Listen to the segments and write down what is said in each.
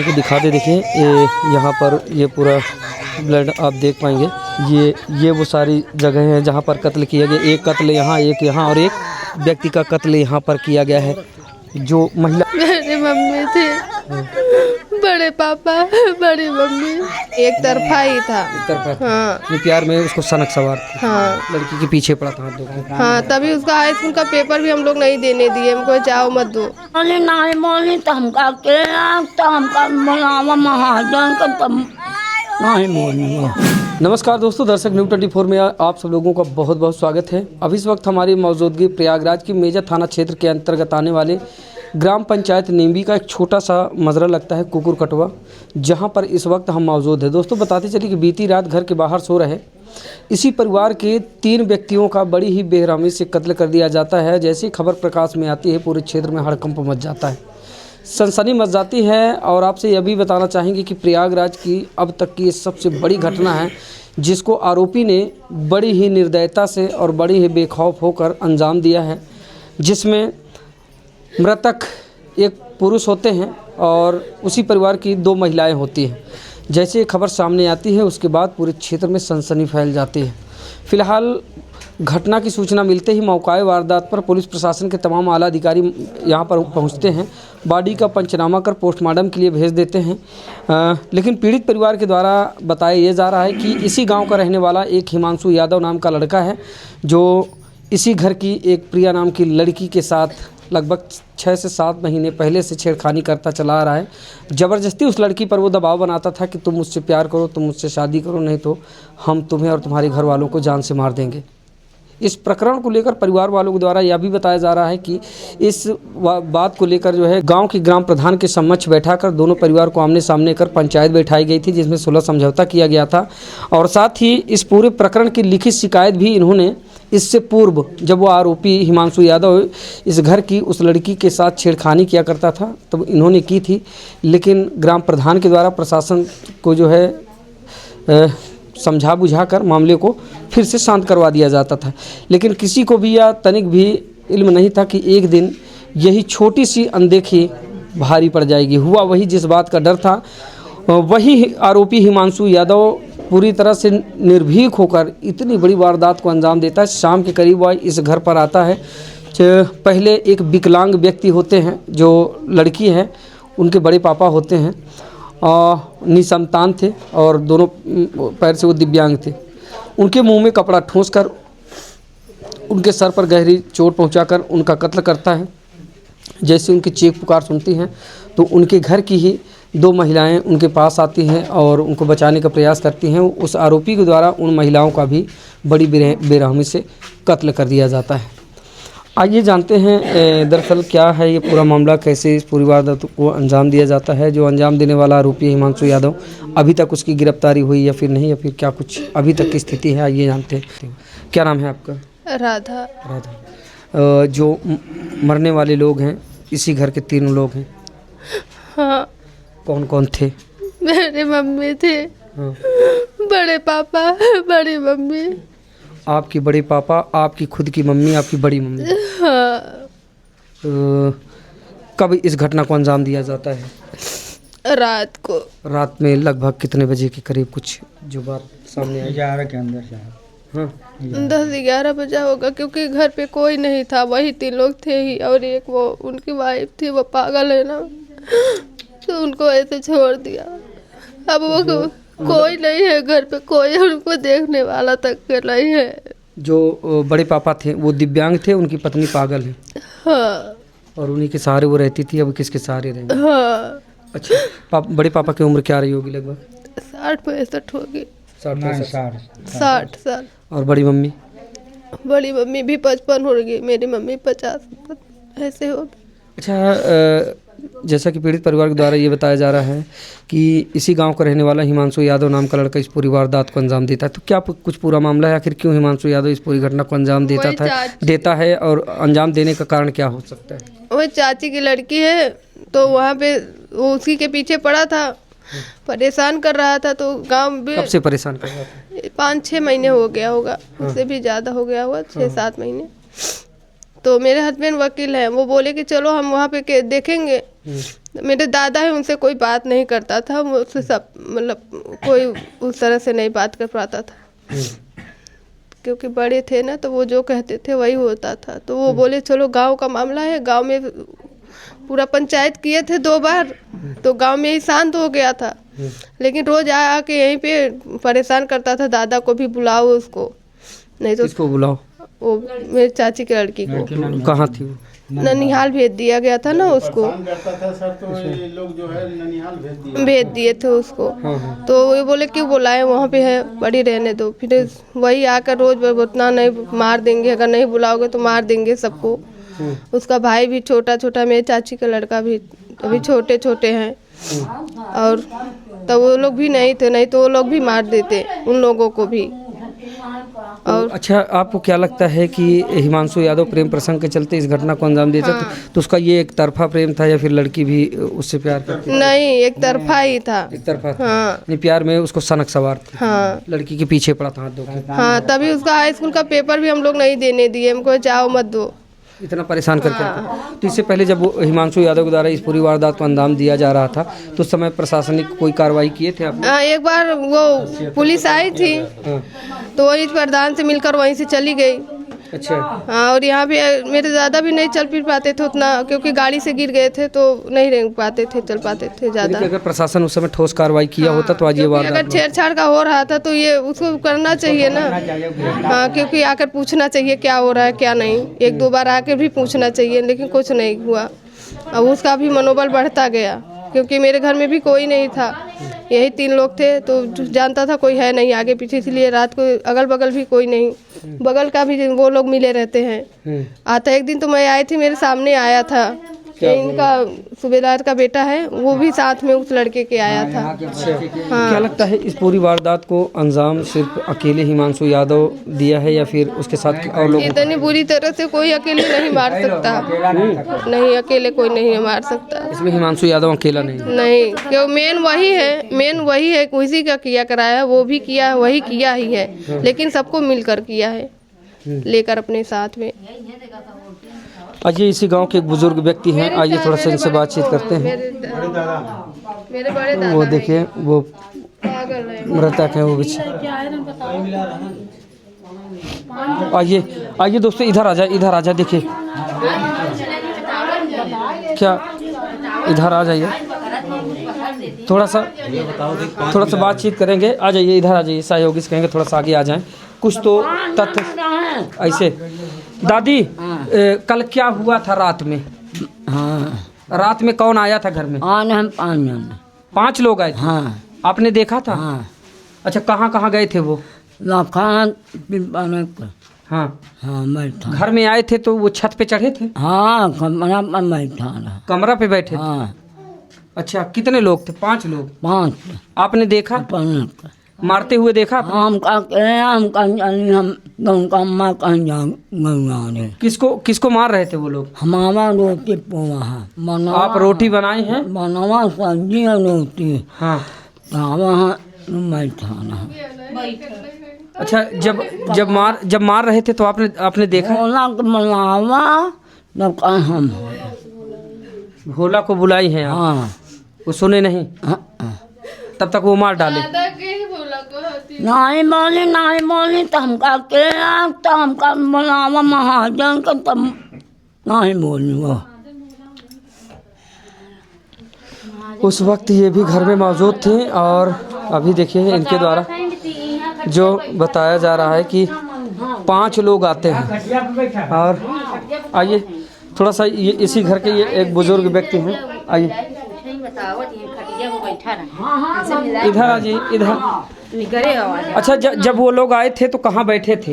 देखिए दिखा दे, देखिए यहाँ पर ये पूरा ब्लड आप देख पाएंगे। ये वो सारी जगह हैं जहाँ पर कत्ल किया गया। एक कत्ल यहाँ, एक यहाँ और एक व्यक्ति का कत्ल यहाँ पर किया गया है। जो महिला मेरी मम्मी थी, बड़े पापा, बड़ी मम्मी, एक तरफा ही था। हाँ, प्यार में उसको सनक सवार थी। हाँ, लड़की के पीछे पड़ा था हाथ धो। हाँ, तभी उसका हाई स्कूल का पेपर भी हम लोग नहीं देने दिए। हमको जाओ मत दो। बोली तो हमका महाजन का तब नहीं बोली। नमस्कार दोस्तों, दर्शक न्यूज़ 24 में आप सब लोगों का बहुत बहुत स्वागत है। अब इस वक्त हमारी मौजूदगी प्रयागराज की मेजा थाना क्षेत्र के अंतर्गत आने वाले ग्राम पंचायत नींबी का एक छोटा सा मजरा लगता है कुकुर कटवा, जहां पर इस वक्त हम मौजूद हैं। दोस्तों बताते चलिए कि बीती रात घर के बाहर सो रहे इसी परिवार के 3 व्यक्तियों का बड़ी ही बेरहमी से कत्ल कर दिया जाता है। जैसी खबर प्रकाश में आती है पूरे क्षेत्र में हड़कंप मच जाता है, सनसनी मच जाती है। और आपसे यह भी बताना चाहेंगे कि प्रयागराज की अब तक की सबसे बड़ी घटना है, जिसको आरोपी ने बड़ी ही निर्दयता से और बड़ी ही बेखौफ होकर अंजाम दिया है। जिसमें मृतक एक पुरुष होते हैं और उसी परिवार की 2 महिलाएं होती हैं। जैसे खबर सामने आती है उसके बाद पूरे क्षेत्र में सनसनी फैल जाती है। फिलहाल घटना की सूचना मिलते ही मौकाए वारदात पर पुलिस प्रशासन के तमाम आला अधिकारी यहां पर पहुंचते हैं। बॉडी का पंचनामा कर पोस्टमार्टम के लिए भेज देते हैं। लेकिन पीड़ित परिवार के द्वारा बताया ये जा रहा है कि इसी गांव का रहने वाला एक हिमांशु यादव नाम का लड़का है, जो इसी घर की एक प्रिया नाम की लड़की के साथ लगभग 6 से 7 महीने पहले से छेड़खानी करता चला आ रहा है। ज़बरदस्ती उस लड़की पर वो दबाव बनाता था कि तुम मुझसे प्यार करो, तुम मुझसे शादी करो, नहीं तो हम तुम्हें और तुम्हारे घर वालों को जान से मार देंगे। इस प्रकरण को लेकर परिवार वालों के द्वारा यह भी बताया जा रहा है कि इस बात को लेकर जो है गांव के ग्राम प्रधान के समक्ष बैठाकर दोनों परिवार को आमने सामने कर पंचायत बैठाई गई थी, जिसमें सुलह समझौता किया गया था। और साथ ही इस पूरे प्रकरण की लिखित शिकायत भी इन्होंने इससे पूर्व, जब वो आरोपी हिमांशु यादव इस घर की उस लड़की के साथ छेड़खानी किया करता था, तब इन्होंने की थी। लेकिन ग्राम प्रधान के द्वारा प्रशासन को जो है समझा बुझा कर मामले को फिर से शांत करवा दिया जाता था। लेकिन किसी को भी या तनिक भी इल्म नहीं था कि एक दिन यही छोटी सी अनदेखी भारी पड़ जाएगी। हुआ वही जिस बात का डर था। वही आरोपी हिमांशु यादव पूरी तरह से निर्भीक होकर इतनी बड़ी वारदात को अंजाम देता है। शाम के करीब वह इस घर पर आता है। पहले एक विकलांग व्यक्ति होते हैं, जो लड़की है, उनके बड़े पापा होते हैं, निसंतान थे और दोनों पैर से वो दिव्यांग थे। उनके मुंह में कपड़ा ठूंसकर उनके सर पर गहरी चोट पहुंचाकर उनका कत्ल करता है। जैसे उनकी चीख पुकार सुनती हैं तो उनके घर की ही 2 महिलाएं उनके पास आती हैं और उनको बचाने का प्रयास करती हैं। उस आरोपी के द्वारा उन महिलाओं का भी बड़ी बेरहमी से कत्ल कर दिया जाता है। आइए जानते हैं दरअसल क्या है ये पूरा मामला, कैसे इस पूरी वारदात को अंजाम दिया जाता है। जो अंजाम देने वाला आरोपी हिमांशु यादव, अभी तक उसकी गिरफ्तारी हुई या फिर नहीं, या फिर क्या कुछ अभी तक की स्थिति है, आइए जानते हैं। क्या नाम है आपका? राधा। राधा। जो मरने वाले लोग हैं इसी घर के 3 लोग हैं? हाँ। कौन कौन थे? मेरी मम्मी थे। हाँ। बड़े पापा, बड़ी मम्मी। आपकी बड़े पापा, आपकी खुद की मम्मी, आपकी बड़ी मम्मी। हाँ। कब इस घटना को अंजाम दिया जाता है? रात को। रात में लगभग कितने बजे के करीब, कुछ जो बात सामने आई? 11 के अंदर से। हाँ, 10-11 बजा होगा, क्योंकि घर पे कोई नहीं था, वही 3 लोग थे ही। और एक वो उनकी वाइफ थी, वो पागल है ना, तो उनको ऐसे छोड़ दिया। अब वो कोई नहीं है घर पे, कोई उनको देखने वाला तक नहीं है। जो बड़े पापा थे वो दिव्यांग थे, उनकी पत्नी पागल है। हाँ। और उन्हीं के सहारे वो रहती थी। अब किसके सहारे रहेंगे? हाँ। अच्छा, बड़े पापा की उम्र क्या रही होगी? लगभग 60-65 होगी। 60 साल। और बड़ी मम्मी? बड़ी मम्मी भी 55 हो गई, मेरी मम्मी 50 ऐसे होगी। अच्छा, जैसा कि पीड़ित परिवार के द्वारा ये बताया जा रहा है कि इसी गांव का रहने वाला हिमांशु यादव नाम का लड़का इस पूरी वारदात को अंजाम देता है, तो क्या कुछ पूरा मामला है? आखिर क्यों हिमांशु यादव इस पूरी घटना को अंजाम देता है और अंजाम देने का कारण क्या हो सकता है? वो चाची की लड़की है, तो वहाँ पे वो उसी के पीछे पड़ा था, परेशान कर रहा था। तो गांव में कब से परेशान कर रहा था? 5-6 महीने हो गया होगा। उससे भी ज़्यादा हो गया होगा, 6-7 महीने। तो मेरे हस्बैंड वकील हैं, वो बोले कि चलो हम वहाँ पे देखेंगे। मेरे दादा है, उनसे कोई बात नहीं करता था, मुझसे सब मतलब कोई उस तरह से नहीं बात कर पाता था, क्योंकि बड़े थे ना, तो वो जो कहते थे वही होता था। तो वो बोले चलो गांव का मामला है, गांव में पूरा पंचायत किए थे 2 बार, तो गांव में ही शांत हो गया था। लेकिन रोज आके यहीं पे परेशान करता था, दादा को भी बुलाओ उसको, नहीं तो किसको बुलाओ? वो मेरी चाची की लड़की को। कहाँ थी वो? ननिहाल भेज दिया गया था ना उसको, करता था सर, तो ये लोग जो है ननिहाल भेज दिए थे उसको। तो वो बोले क्यों बुलाए, वहाँ पे है, बड़ी रहने दो। फिर वही आकर रोज उतना नहीं मार देंगे, अगर नहीं बुलाओगे तो मार देंगे सबको। उसका भाई भी छोटा छोटा, मेरी चाची का लड़का भी अभी छोटे छोटे हैं, और तब वो लोग भी नहीं थे, नहीं तो वो लोग भी मार देते उन लोगों को भी। और अच्छा, आपको क्या लगता है कि हिमांशु यादव प्रेम प्रसंग के चलते इस घटना को अंजाम दिया था? तो उसका ये एक तरफा प्रेम था या फिर लड़की भी उससे प्यार करती? नहीं, एक तरफा ही था। एक तरफा था। हाँ नहीं, प्यार में उसको सनक सवार थी। हाँ लड़की के पीछे पड़ा था हाथ धो के। हाँ, तभी उसका हाई स्कूल का पेपर भी हम लोग नहीं देने दिए, हमको जाओ मत दो, इतना परेशान करके रखा। तो इससे पहले जब वो हिमांशु यादव के द्वारा इस पूरी वारदात को अंजाम दिया जा रहा था, तो उस समय प्रशासनिक कोई कार्रवाई किए थे आप? एक बार वो पुलिस आई थी, तो वही प्रधान से मिलकर वहीं से चली गई। अच्छा। हाँ, और यहाँ पे मेरे दादा भी नहीं चल फिर पाते थे उतना, क्योंकि गाड़ी से गिर गए थे, तो नहीं रह पाते थे, चल पाते थे ज़्यादा। अगर प्रशासन उस समय ठोस कार्रवाई किया होता तो आज ये वारदात अगर छेड़छाड़ का हो रहा था तो ये उसको करना चाहिए ना। हाँ, क्योंकि आकर पूछना चाहिए क्या हो रहा है क्या नहीं, 1-2 बार आकर भी पूछना चाहिए, लेकिन कुछ नहीं हुआ। अब उसका भी मनोबल बढ़ता गया, क्योंकि मेरे घर में भी कोई नहीं था, यही 3 लोग थे, तो जानता था कोई है नहीं आगे पीछे, इसलिए रात को अगल बगल भी कोई नहीं, बगल का भी वो लोग मिले रहते हैं। आता एक दिन तो मैं आई थी, मेरे सामने आया था, इनका सूबेदार का बेटा है, वो भी साथ में उस लड़के के आया था। क्या लगता है इस पूरी वारदात को अंजाम सिर्फ अकेले हिमांशु यादव दिया है या फिर उसके साथ और लोग? इतनी बुरी तरह से कोई अकेले नहीं मार सकता, नहीं अकेले कोई नहीं मार सकता। इसमें हिमांशु यादव अकेला नहीं, क्यों मेन वही है, उसी का किया कराया, वो भी किया, वही किया ही है, लेकिन सबको मिलकर किया है, लेकर अपने साथ में। आइए, इसी गांव के एक बुजुर्ग व्यक्ति हैं, आइए थोड़ा सा इनसे बातचीत करते हैं। मेरे बड़े दादा वो देखिए, वो पागल है। मृतक है वो भी। आइए दोस्तों, इधर आ जाए, देखिए क्या, इधर आ जाइए, थोड़ा सा बातचीत करेंगे। आ जाइए, इधर आ जाइए, सहयोगी से कहेंगे थोड़ा सा आगे आ जाएं, कुछ तो तथ्य ऐसे। दादी, कल क्या हुआ था रात में? हाँ, रात में कौन आया था घर में? आने हम 5 जन। 5 लोग आए थे? हाँ। आपने देखा था? हाँ। अच्छा, कहाँ गए थे वो? लखान पिलपाने पर। हाँ हाँ, बैठा। घर में आए थे तो वो छत पे चढ़े थे? हाँ, कमरा पर बैठा रहा। कमरा पे बैठे थे? हाँ। अच्छा, कितने लोग थे? 5 लोग। 5 आपने देखा? मारते हुए देखा? हम किसको मार रहे थे वो लोग? हमारा रोटी पोहा है। आप रोटी बनाई हैं? बनवा सब्जी और रोटी। हाँ। वहाँ बैठा रहा। अच्छा, जब मार रहे थे तो आपने देखा? भोला को बुलावा, तब कहा हम भोला को बुलाई हैं आप? हाँ। वो सुने नहीं? तब तक वो मार डाले? नहीं बोली तो हमका बुलावा महाजन का, तब नहीं बोली वो। उस वक्त ये भी घर में मौजूद थे, और अभी देखिए इनके द्वारा जो बताया जा रहा है कि 5 लोग आते हैं। और आइए थोड़ा सा, ये इसी घर के ये एक बुजुर्ग व्यक्ति हैं, आइए इधर आ जाइए, इधर। अच्छा, जब वो लोग आए थे तो कहाँ बैठे थे?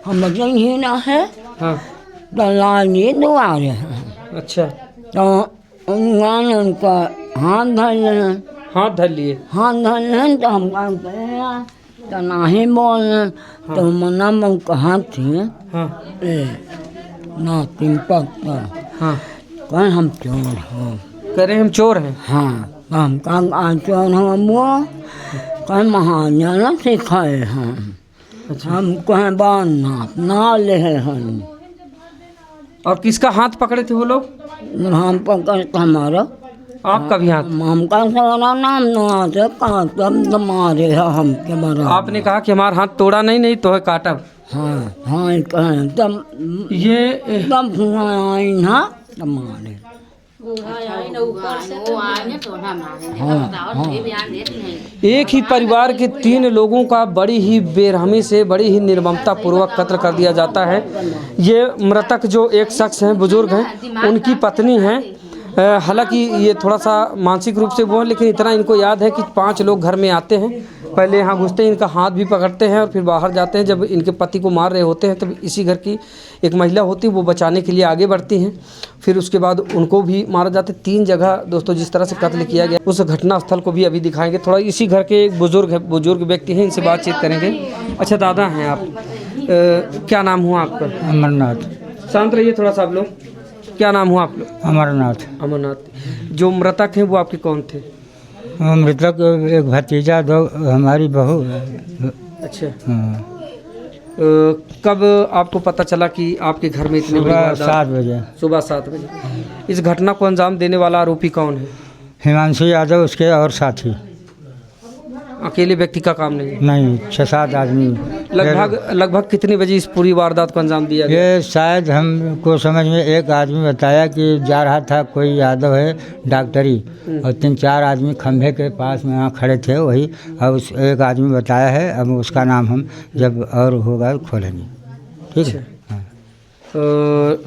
हम ही ना है। हाँ। दलाली दुआरे हैं। अच्छा, तो उन्होंने उनका हाथ धर लिए। हाथ धर लिए? तो हम तो नहीं बोल, तो मना मन कहा थी। हाँ। ना तीन पत्ता। हाँ। कहीं हम चोर हो, कह रहे हम चोर हैं? हाँ, हम कहाँ चोर हम वो कहीं महाजन सिखाए हैं। हम कहीं ना ले हैं। और किसका हाथ पकड़े थे वो लोग? हम पकड़ हमारा आपका भी हाथ? हमका सोना नाम ना से काटब मारे है हमके बराबर। आपने कहा कि हमारा हाथ तोड़ा नहीं, नहीं तो है काटब। हाँ हाँ कहें तब ये तब हुआ आई ना तब मारे। एक ही परिवार के 3 लोगों का बड़ी ही बेरहमी से, बड़ी ही निर्ममता पूर्वक कत्ल कर दिया जाता है। ये मृतक जो एक शख्स हैं, बुजुर्ग हैं, उनकी पत्नी हैं। हालांकि ये थोड़ा सा मानसिक रूप से वो है, लेकिन इतना इनको याद है कि 5 लोग घर में आते हैं, पहले यहाँ घुसते हैं, इनका हाथ भी पकड़ते हैं और फिर बाहर जाते हैं। जब इनके पति को मार रहे होते हैं तब इसी घर की एक महिला होती है, वो बचाने के लिए आगे बढ़ती हैं। फिर उसके बाद उनको भी मारा जाता है। 3 जगह दोस्तों जिस तरह से कत्ल किया गया, उस घटना स्थल को भी अभी दिखाएंगे। थोड़ा इसी घर के एक बुजुर्ग व्यक्ति हैं, इनसे बातचीत करेंगे। अच्छा दादा हैं आप, क्या नाम हुआ आपका? अमरनाथ। शांत रहिए थोड़ा सा आप लोग। क्या नाम हुआ आप लोग? अमरनाथ। अमरनाथ। जो मृतक हैं वो आपके कौन थे? मृतक एक भतीजा, 2 हमारी बहू है। अच्छा। हाँ। कब आपको पता चला कि आपके घर में इतने बड़ी सुबह वारदात? 7 बजे। सुबह 7 बजे। इस घटना को अंजाम देने वाला आरोपी कौन है? हिमांशु यादव उसके और साथी। अकेले व्यक्ति का काम नहीं है? नहीं, 6-7 आदमी। लगभग कितने बजे इस पूरी वारदात को अंजाम दिया गया? ये शायद हमको समझ में एक आदमी बताया कि जा रहा था कोई यादव है डॉक्टरी, और 3-4 आदमी खंभे के पास में वहाँ खड़े थे, वही। अब उस एक आदमी बताया है, अब उसका नाम हम जब और होगा खोलेंगे। ठीक है। हाँ।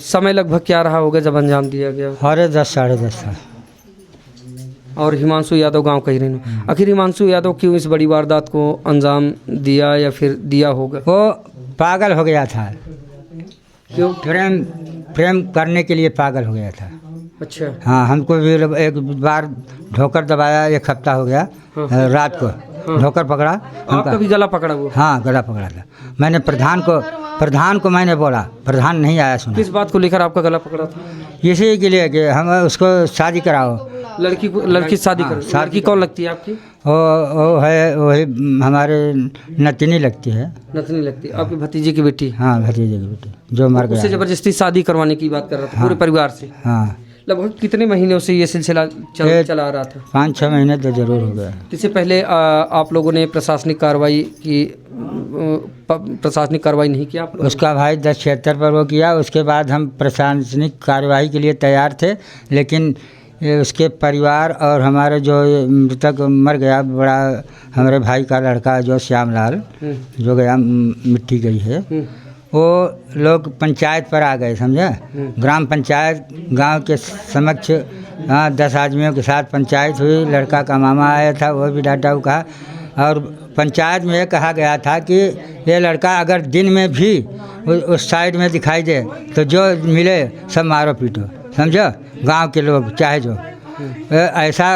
समय लगभग क्या रहा होगा जब अंजाम दिया गया? 10 साढ़े 10 था। और हिमांशु यादव गांव का ही रहने। आखिर हिमांशु यादव क्यों इस बड़ी वारदात को अंजाम दिया या फिर दिया होगा? वो पागल हो गया था। क्यों? प्रेम करने के लिए पागल हो गया था। अच्छा। हाँ, हमको भी एक बार ढोकर दबाया, 1 हफ्ता हो गया। हाँ। रात को ढोकर पकड़ा। आपका भी गला पकड़ा हुआ? हाँ, गला पकड़ा था। मैंने प्रधान को मैंने बोला, प्रधान नहीं आया सुना। किस बात को लेकर आपका गला पकड़ा था? इसी के लिए कि हम उसको शादी कराओ। लड़की शादी करो। लड़की कौन लगती है आपकी? वो है, वही हमारे नतनी लगती है। नतनी लगती है? आपके भतीजे की बेटी? हाँ, भतीजे की बेटी जो मर गया। उससे जबरदस्ती शादी करवाने की बात कर रहा था? हाँ। पूरे परिवार से? हाँ। लगभग कितने महीनों से ये सिलसिला चला आ रहा था? 5-6 महीने तो जरूर हो गया। इससे पहले आप लोगों ने प्रशासनिक कार्रवाई की? प्रशासनिक कार्रवाई नहीं किया आप लोग? उसका भाई 1076 पर वो किया। उसके बाद हम प्रशासनिक कार्रवाई के लिए तैयार थे, लेकिन उसके परिवार और हमारे जो मृतक मर गया, बड़ा हमारे भाई का लड़का जो श्यामलाल जो गया, मिट्टी गई है, वो लोग पंचायत पर आ गए, समझे। ग्राम पंचायत गांव के समक्ष 10 आदमियों के साथ पंचायत हुई। लड़का का मामा आया था, वो भी डांटा कहा। और पंचायत में कहा गया था कि ये लड़का अगर दिन में भी उस साइड में दिखाई दे तो जो मिले सब मारो पीटो, समझो। गांव के लोग चाहे जो ऐसा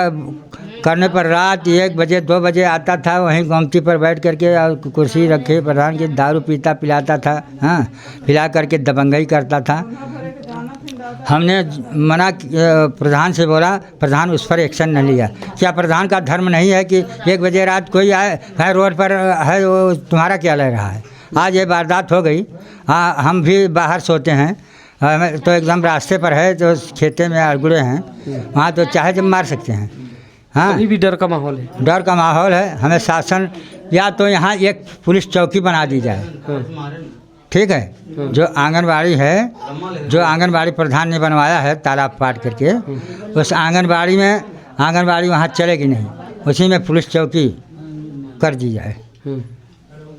करने पर रात 1 बजे 2 बजे आता था, वहीं गोमती पर बैठ करके और कुर्सी रखे प्रधान की दारू पीता पिलाता था। हाँ, पिला करके दबंगई करता था। हमने मना प्रधान से बोला, प्रधान उस पर एक्शन न लिया। क्या प्रधान का धर्म नहीं है कि 1 बजे रात कोई आए है रोड पर है, वो तुम्हारा क्या लग रहा है? आज ये वारदात हो गई। हाँ, हम भी बाहर सोते हैं, तो एकदम रास्ते पर है, तो खेते में अड़गुड़े हैं, वहाँ तो चाहे जब मार सकते हैं। हाँ, अभी भी डर का माहौल है? डर का माहौल है। हमें शासन या तो यहाँ एक पुलिस चौकी बना दी जाए। ठीक है। जो आंगनबाड़ी है, जो आंगनबाड़ी प्रधान ने बनवाया है तालाब पाट करके, उस आंगनबाड़ी वहाँ चलेगी नहीं, उसी में पुलिस चौकी कर दी जाए।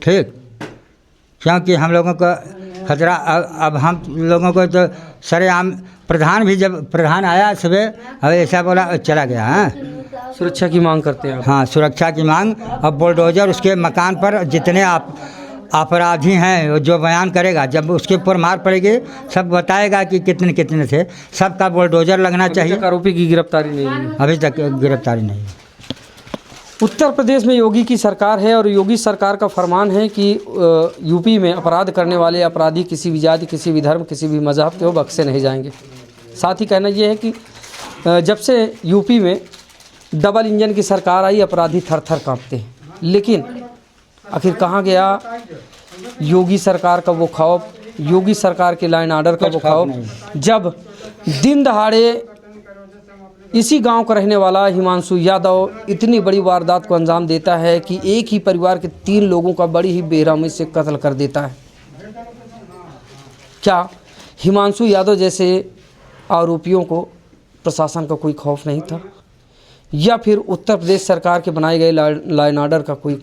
ठीक, क्योंकि हम लोगों को खतरा, अब हम लोगों को तो सरेआम, प्रधान भी जब प्रधान आया सुबह, अब ऐसा बोला चला गया। हाँ, सुरक्षा की मांग करते हैं आप? हाँ, सुरक्षा की मांग। अब बुलडोजर उसके मकान पर जितने अपराधी हैं जो बयान करेगा, जब उसके ऊपर मार पड़ेगी सब बताएगा कि कितने कितने थे, सबका बुलडोजर लगना चाहिए। आरोपी की गिरफ्तारी नहीं है? अभी तक गिरफ्तारी नहीं है। उत्तर प्रदेश में योगी की सरकार है और योगी सरकार का फरमान है कि यूपी में अपराध करने वाले अपराधी किसी भी जाति, किसी भी धर्म, किसी भी मजहब के हो, बख्शे नहीं जाएंगे। साथ ही कहना यह है कि जब से यूपी में डबल इंजन की सरकार आई, अपराधी थर थर कांपते हैं। लेकिन आखिर कहाँ गया योगी सरकार का वो खौफ, योगी सरकार के लाइन ऑर्डर का वो खौफ, जब दिन दहाड़े इसी गांव का रहने वाला हिमांशु यादव इतनी बड़ी वारदात को अंजाम देता है कि एक ही परिवार के 3 लोगों का बड़ी ही बेरहमी से कत्ल कर देता है। क्या हिमांशु यादव जैसे आरोपियों को प्रशासन का कोई खौफ नहीं था, या फिर उत्तर प्रदेश सरकार के बनाए गए लॉ एंड ऑर्डर का कोई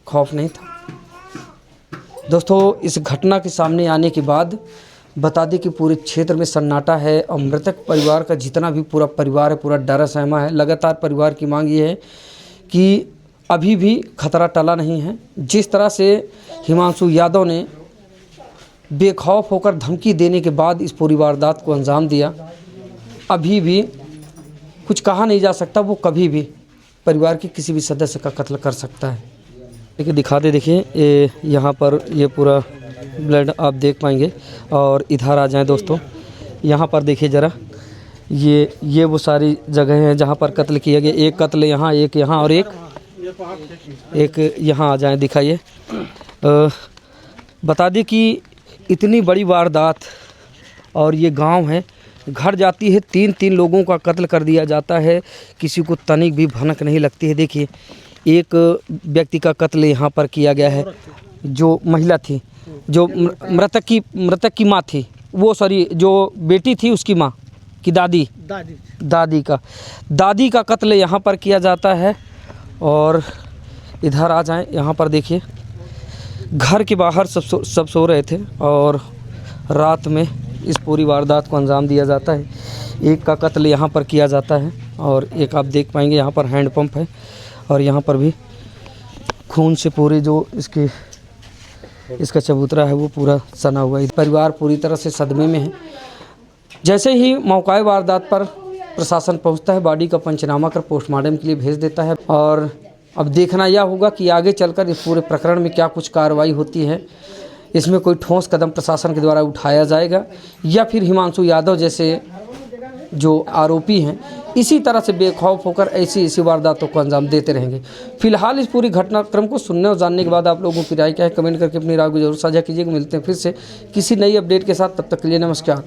खौफ नहीं था? दोस्तों, इस घटना के सामने आने के बाद बता दें कि पूरे क्षेत्र में सन्नाटा है और मृतक परिवार का जितना भी पूरा परिवार है पूरा डरा सहमा है। लगातार परिवार की मांग ये है कि अभी भी खतरा टला नहीं है। जिस तरह से हिमांशु यादव ने बेखौफ होकर धमकी देने के बाद इस पूरी वारदात को अंजाम दिया, अभी भी कुछ कहा नहीं जा सकता। वो कभी भी परिवार के किसी भी सदस्य का कत्ल कर सकता है। देखिए, दिखा दे, देखिए यहाँ पर ये पूरा ब्लड आप देख पाएंगे। और इधर आ जाएं दोस्तों, यहाँ पर देखिए ज़रा, ये वो सारी जगह हैं जहाँ पर कत्ल किया गया। एक कत्ल यहाँ, एक यहाँ और एक यहाँ आ जाएं, दिखाइए। बता दें कि इतनी बड़ी वारदात और ये गांव है, घर जाती है, 3 लोगों का कत्ल कर दिया जाता है, किसी को तनिक भी भनक नहीं लगती है। देखिए, एक व्यक्ति का कत्ल यहाँ पर किया गया है, जो महिला थी, जो मृतक की माँ थी, वो सॉरी जो बेटी थी उसकी माँ की दादी का कत्ल यहाँ पर किया जाता है। और इधर आ जाएं, यहाँ पर देखिए, घर के बाहर सब सो रहे थे और रात में इस पूरी वारदात को अंजाम दिया जाता है। एक का कत्ल यहाँ पर किया जाता है और एक आप देख पाएंगे यहाँ पर हैंडपंप है और यहाँ पर भी खून से पूरे जो इसका चबूतरा है वो पूरा सना हुआ है। परिवार पूरी तरह से सदमे में है। जैसे ही मौका वारदात पर प्रशासन पहुंचता है, बॉडी का पंचनामा कर पोस्टमार्टम के लिए भेज देता है। और अब देखना यह होगा कि आगे चलकर इस पूरे प्रकरण में क्या कुछ कार्रवाई होती है। इसमें कोई ठोस कदम प्रशासन के द्वारा उठाया जाएगा या फिर हिमांशु यादव जैसे जो आरोपी हैं इसी तरह से बेखौफ होकर ऐसी वारदातों को अंजाम देते रहेंगे। फिलहाल इस पूरी घटनाक्रम को सुनने और जानने के बाद आप लोगों की राय क्या है, कमेंट करके अपनी राय को जरूर साझा कीजिएगा। मिलते हैं फिर से किसी नई अपडेट के साथ, तब तक के लिए नमस्कार।